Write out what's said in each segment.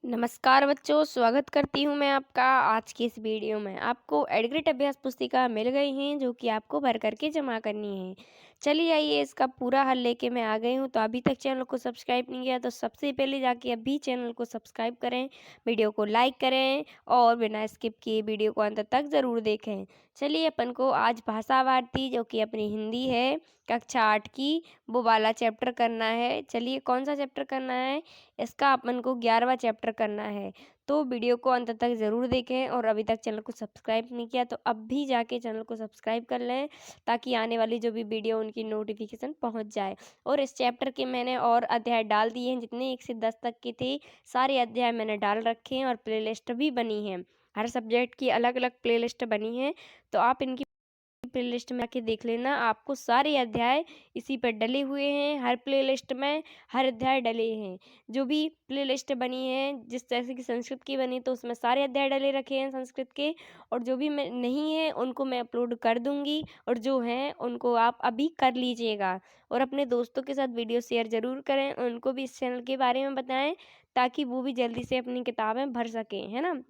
नमस्कार बच्चों, स्वागत करती हूँ मैं आपका आज की इस वीडियो में। आपको एडग्रेड अभ्यास पुस्तिका मिल गई हैं जो कि आपको भर करके जमा करनी है। चलिए आइए इसका पूरा हल लेके मैं आ गई हूँ। तो अभी तक चैनल को सब्सक्राइब नहीं किया तो सबसे पहले जाके अभी चैनल को सब्सक्राइब करें, वीडियो को लाइक करें और बिना स्किप किए वीडियो को अंत तक ज़रूर देखें। चलिए अपन को आज भाषा भारती जो कि अपनी हिंदी है कक्षा 8 की वो वाला चैप्टर करना है। चलिए कौन सा चैप्टर करना है? इसका अपन को 11वां चैप्टर करना है। तो वीडियो को अंत तक ज़रूर देखें और अभी तक चैनल को सब्सक्राइब नहीं किया तो अब भी जाके चैनल को सब्सक्राइब कर लें ताकि आने वाली जो भी वीडियो उनकी नोटिफिकेशन पहुंच जाए। और इस चैप्टर के मैंने और अध्याय डाल दिए हैं, जितने 1 से 10 तक के थे सारे अध्याय मैंने डाल रखे हैं और प्लेलिस्ट भी बनी है। हर सब्जेक्ट की अलग अलग प्लेलिस्ट बनी है, तो आप इनकी प्लेलिस्ट में आके देख लेना। आपको सारे अध्याय इसी पर डले हुए हैं, हर प्लेलिस्ट में हर अध्याय डले हैं। जो भी प्लेलिस्ट बनी है, जिस जैसे कि संस्कृत की बनी तो उसमें सारे अध्याय डले रखे हैं संस्कृत के, और जो भी मैं नहीं है उनको मैं अपलोड कर दूंगी और जो हैं उनको आप अभी कर लीजिएगा। और अपने दोस्तों के साथ वीडियो शेयर ज़रूर करें, उनको भी इस चैनल के बारे में बताएं ताकि वो भी जल्दी से अपनी किताबें भर सकें, है ना।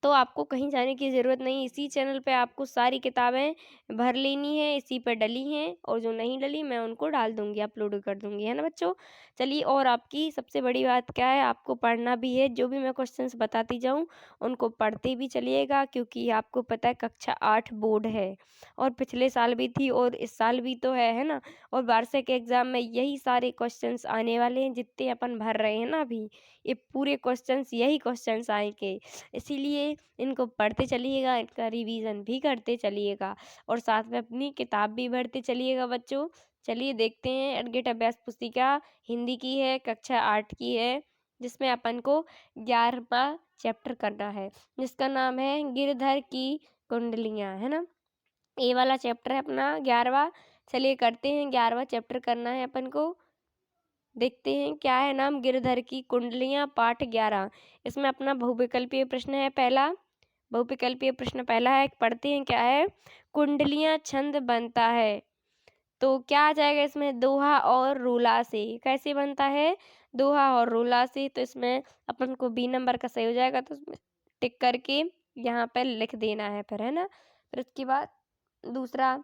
तो आपको कहीं जाने की ज़रूरत नहीं, इसी चैनल पे आपको सारी किताबें भर लेनी है, इसी पर डली हैं और जो नहीं डली मैं उनको डाल दूँगी, अपलोड कर दूँगी, है ना बच्चों। चलिए, और आपकी सबसे बड़ी बात क्या है, आपको पढ़ना भी है। जो भी मैं क्वेश्चंस बताती जाऊँ उनको पढ़ते भी चलिएगा, क्योंकि आपको पता है कक्षा 8 बोर्ड है और पिछले साल भी थी और इस साल भी तो है ना। और वार्षिक एग्जाम में यही सारे क्वेश्चंस आने वाले हैं जितने अपन भर रहे हैं ना अभी, ये पूरे क्वेश्चंस यही क्वेश्चंस आएंगे। इसीलिए इनको पढ़ते चलिएगा, इनका रिवीजन भी करते चलिएगा और साथ में अपनी किताब भी भरते चलिएगा बच्चों। चलिए देखते हैं, एडगेट अभ्यास पुस्तिका हिंदी की है, कक्षा 8 की है, जिसमें अपन को 11वां चैप्टर करना है, जिसका नाम है गिरधर की कुंडलियाँ, है ना। ये वाला चैप्टर है अपना 11वां। चलिए करते हैं, 11वां चैप्टर करना है अपन को। देखते हैं क्या है नाम, गिरधर की कुंडलियां पाठ 11। इसमें अपना बहुविकल्पीय प्रश्न है पहला। बहुविकल्पीय प्रश्न पहला है, पढ़ते हैं क्या है। कुंडलियां छंद बनता है तो क्या आ जाएगा इसमें, दोहा और रूला से। कैसे बनता है, दोहा और रूला से। तो इसमें अपन को बी नंबर का सही हो जाएगा, तो इसमें टिक करके यहाँ पर लिख देना है फिर, है ना। फिर उसके बाद दूसरा,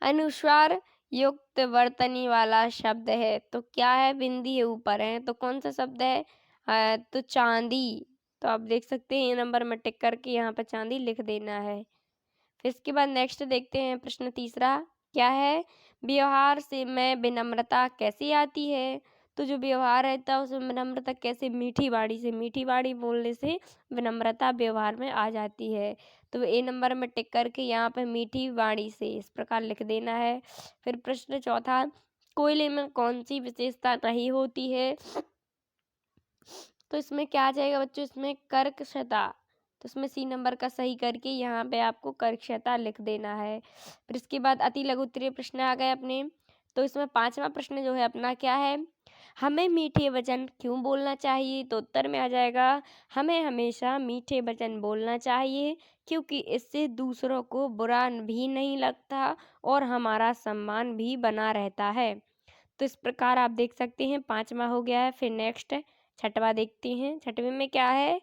अनुस्वार युक्त वर्तनी वाला शब्द है तो क्या है, बिंदी है ऊपर है तो कौन सा शब्द है, तो चांदी। तो आप देख सकते हैं ये नंबर में टिक करके यहाँ पर चांदी लिख देना है। फिर इसके बाद नेक्स्ट देखते हैं प्रश्न तीसरा, क्या है, व्यवहार से मैं विनम्रता कैसे आती है। तो जो व्यवहार रहता है उसमें विनम्रता कैसे, मीठी बाणी से, मीठी बाणी बोलने से विनम्रता व्यवहार में आ जाती है। तो ए नंबर में टिक करके यहाँ पे मीठी वाणी से इस प्रकार लिख देना है। फिर प्रश्न चौथा, कोयले में कौन सी विशेषता नहीं होती है। तो इसमें क्या आ जाएगा बच्चों, इसमें कर्कशता। तो इसमें सी नंबर का सही करके यहाँ पे आपको कर्कशता लिख देना है। फिर इसके बाद अति लघु उत्तरीय प्रश्न आ गए अपने। तो इसमें 5वां प्रश्न जो है अपना क्या है, हमें मीठे वचन क्यों बोलना चाहिए। तो उत्तर में आ जाएगा, हमें हमेशा मीठे वचन बोलना चाहिए क्योंकि इससे दूसरों को बुरा भी नहीं लगता और हमारा सम्मान भी बना रहता है। तो इस प्रकार आप देख सकते हैं 5वां हो गया है। फिर नेक्स्ट 6वां देखते हैं, 6वें में क्या है।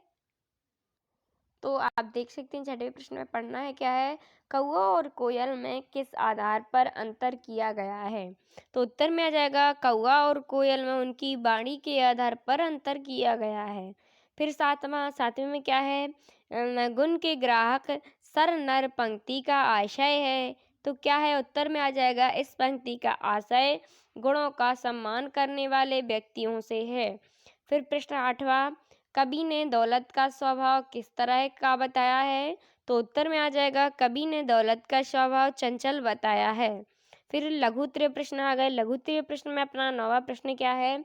तो आप देख सकते हैं 6वें प्रश्न में पढ़ना है क्या है, कौवा और कोयल में किस आधार पर अंतर किया गया है। तो उत्तर में आ जाएगा, कौवा और कोयल में उनकी वाणी के आधार पर अंतर किया गया है। फिर 7वें में क्या है, गुण के ग्राहक सर नर पंक्ति का आशय है। तो क्या है, उत्तर में आ जाएगा, इस पंक्ति का आशय गुणों का सम्मान करने वाले व्यक्तियों से है। फिर प्रश्न 8वां, कवि ने दौलत का स्वभाव किस तरह का बताया है। तो उत्तर में आ जाएगा, कवि ने दौलत का स्वभाव चंचल बताया है। फिर लघु उत्तरीय प्रश्न आ गए। लघु उत्तरीय प्रश्न में अपना 9वां प्रश्न क्या है,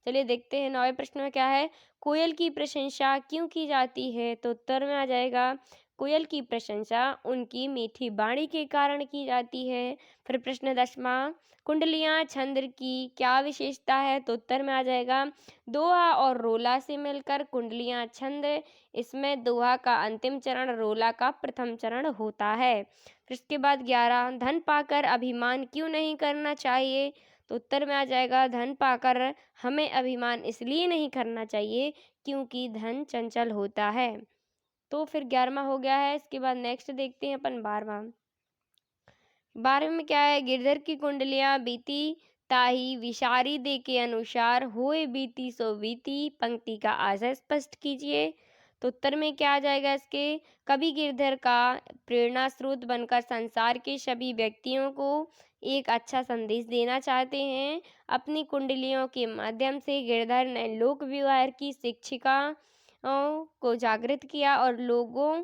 चलिए देखते हैं 9वें प्रश्न में क्या है, कोयल की प्रशंसा क्यों की जाती है। तो उत्तर में आ जाएगा, कोयल की प्रशंसा उनकी मीठी वाणी के कारण की जाती है। फिर प्रश्न 10वां, कुंडलियां छंद की क्या विशेषता है। तो उत्तर में आ जाएगा, दोहा और रोला से मिलकर कुंडलियां छंद। इसमें दोहा का अंतिम चरण, रोला का प्रथम चरण होता है। फिर इसके बाद 11, धन पाकर अभिमान क्यों नहीं करना चाहिए। तो उत्तर में आ जाएगा धन पाकर हमें अभिमान इसलिए नहीं करना चाहिए क्योंकि धन चंचल होता है। तो फिर 11वां हो गया है। इसके बाद नेक्स्ट देखते हैं अपन 12वां। 12वें में क्या है, गिरधर की कुंडलियां बीती ताही विषारी दे के अनुसार होए बीती सो बीती, पंक्ति का आशय स्पष्ट कीजिए। तो उत्तर में क्या आ जाएगा इसके, कवि गिरधर का प्रेरणा स्रोत बनकर संसार के सभी व्यक्तियों को एक अच्छा संदेश देना चाहते हैं। अपनी कुंडलियों के माध्यम से गिरधर ने लोक व्यवहार की शिक्षिका को जागृत किया और लोगों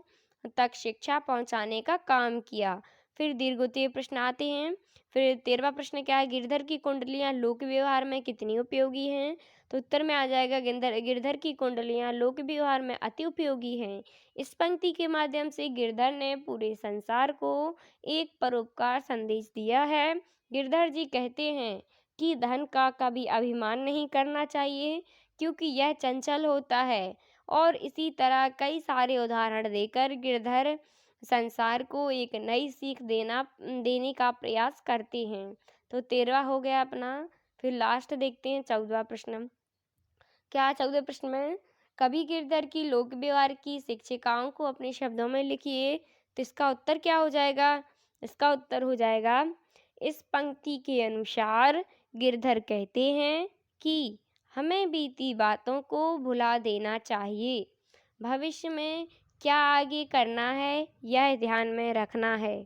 तक शिक्षा पहुंचाने का काम किया। फिर दीर्घोत्तरीय प्रश्न आते हैं। फिर 13वां प्रश्न क्या है, गिरधर की कुंडलियां लोक व्यवहार में कितनी उपयोगी हैं। तो उत्तर में आ जाएगा गिरधर की कुंडलियां लोक व्यवहार में अति उपयोगी हैं। इस पंक्ति के माध्यम से गिरधर ने पूरे संसार को एक परोपकार संदेश दिया है। गिरधर जी कहते हैं कि धन का कभी अभिमान नहीं करना चाहिए क्योंकि यह चंचल होता है। और इसी तरह कई सारे उदाहरण देकर गिरधर संसार को एक नई सीख देने का प्रयास करते हैं। तो 13वां हो गया अपना। फिर लास्ट देखते हैं 14वां प्रश्न। क्या 14वें प्रश्न में, कवि गिरधर की लोक व्यवहार की शिक्षिकाओं को अपने शब्दों में लिखिए। तो इसका उत्तर क्या हो जाएगा, इसका उत्तर हो जाएगा, इस पंक्ति के अनुसार गिरधर कहते हैं कि हमें बीती बातों को भुला देना चाहिए, भविष्य में क्या आगे करना है यह ध्यान में रखना है।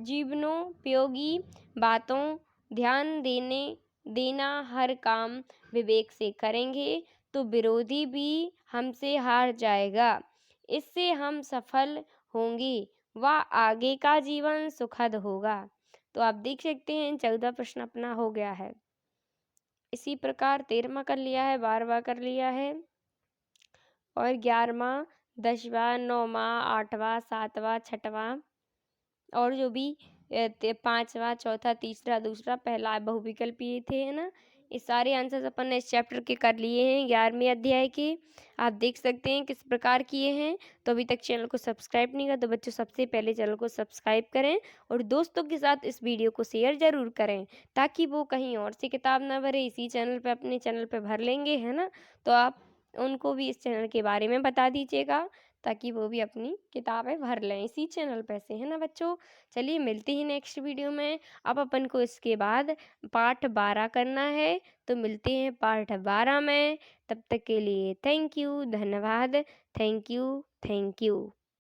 जीवनोपयोगी बातों ध्यान देना, हर काम विवेक से करेंगे तो विरोधी भी हमसे हार जाएगा, इससे हम सफल होंगे व आगे का जीवन सुखद होगा। तो आप देख सकते हैं 14वां प्रश्न अपना हो गया है। इसी प्रकार 13वां कर लिया है, 12वां कर लिया है और 11वां, 10वां, 9वां, 8वां, 7वां, 6वां और जो भी 5वां, चौथा, तीसरा, दूसरा, पहला बहुविकल्पीय थे, है ना। ये सारे आंसर्स अपन ने इस चैप्टर के कर लिए हैं 11वें अध्याय के। आप देख सकते हैं किस प्रकार किए हैं। तो अभी तक चैनल को सब्सक्राइब नहीं किया तो बच्चों सबसे पहले चैनल को सब्सक्राइब करें और दोस्तों के साथ इस वीडियो को शेयर ज़रूर करें ताकि वो कहीं और से किताब ना भरे, इसी चैनल पर अपने चैनल पर भर लेंगे, है ना। तो आप उनको भी इस चैनल के बारे में बता दीजिएगा ताकि वो भी अपनी किताबें भर लें इसी चैनल पे से, है ना बच्चों। चलिए मिलते ही नेक्स्ट वीडियो में। अब अपन को इसके बाद पार्ट 12 करना है, तो मिलते हैं पार्ट 12 में। तब तक के लिए थैंक यू, धन्यवाद, थैंक यू, थैंक यू।